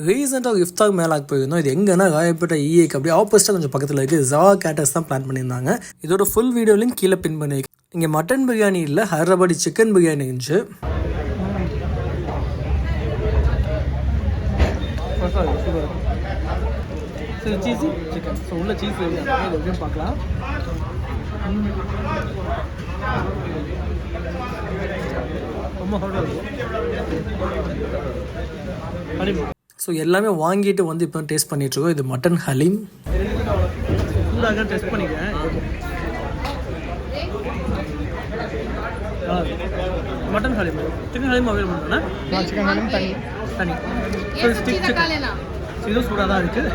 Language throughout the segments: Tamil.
ரீசெண்டாக இஃப்தார் மேலாக்கு போயிருந்தோம். இது எங்கன்னா ராயப்பேட்டை EAக்கு அப்படியே ஆப்போசிட்டாக கொஞ்சம் பக்கத்தில் இருக்குது. ஜவா கேட்டர்ஸ் தான் பிளான் பண்ணியிருந்தாங்க. இதோட ஃபுல் வீடியோ லிங்க் கீழே பின் பண்ணியிருக்கேன். இங்கே மட்டன் பிரியாணி இல்லை, ஹைதராபாடி சிக்கன் பிரியாணி இருந்துச்சு. சீஸி சிக்கன் ஸோ உள்ள சீஸ் எப்படியும் பார்க்கலாம். ரொம்ப ஹார்டாக இருக்கும். ஸோ எல்லாமே வாங்கிட்டு வந்து இப்போ டேஸ்ட் பண்ணிட்டுருக்கோம். இது மட்டன் ஹலீம். சூடாக டெஸ்ட் பண்ணிக்கிறேன். Mutton Haleem, chicken Haleem available தானே? சிக்கன் ஹலீம் தனி தனி. ஸ்டிக் சிக்கன் இதுவும் சூடாக தான் இருக்குது.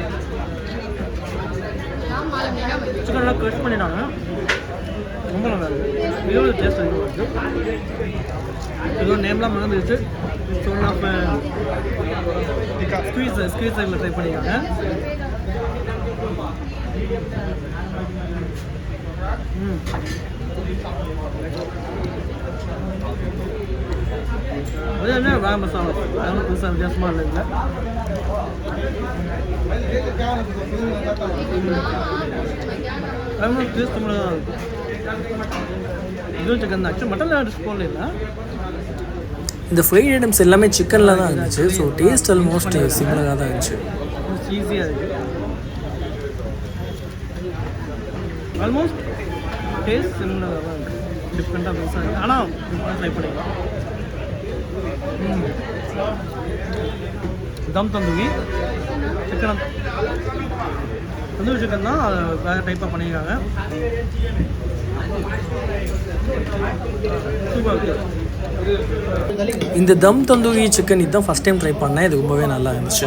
சிக்கன் நல்லா க்ரஷ் பண்ணிட்டாங்க. ரொம்ப நல்லா இருக்குது. இதோட டேஸ்ட் அதிகமாக இருக்குது. இதோட நேம்லாம் மறந்துடுச்சு. ஸோ நம்ம ஸ்குவீஸ் டைமில் ட்ரை பண்ணிக்காங்க. அது என்ன வேறு மசாலா அதெல்லாம் புதுசாக வித்தியாசமாக இல்லை. அதெல்லாம் டேஸ்ட் கூட தான் இருக்கும். இதுவும் சிக்கன் தான். ஆக்சுவலி மட்டன் டிஷ் போடல இல்லை. இந்த ஃப்ரைட் ஐட்டம்ஸ் எல்லாமே சிக்கனில் தான் இருந்துச்சு. ஸோ டேஸ்ட் ஆல்மோஸ்ட் சிமிலராக தான் இருந்துச்சு. ஈஸியாக இருக்குது. ஆல்மோஸ்ட் டேஸ்ட் சிமிலராக தான் இருக்குது. டிஃப்ரெண்ட்டாக பெருசாக இருக்குது. ஆனால் ட்ரை பண்ணிக்கலாம். தம் தந்தூரி சிக்கன், தந்தூரி சிக்கன் தான். அதை வேறு டைப்பாக பண்ணியிருக்காங்க. இந்த தம் தந்தூரி சிக்கன் இதுதான் ஃபஸ்ட் டைம் ட்ரை பண்ணேன். இது ரொம்பவே நல்லா இருந்துச்சு.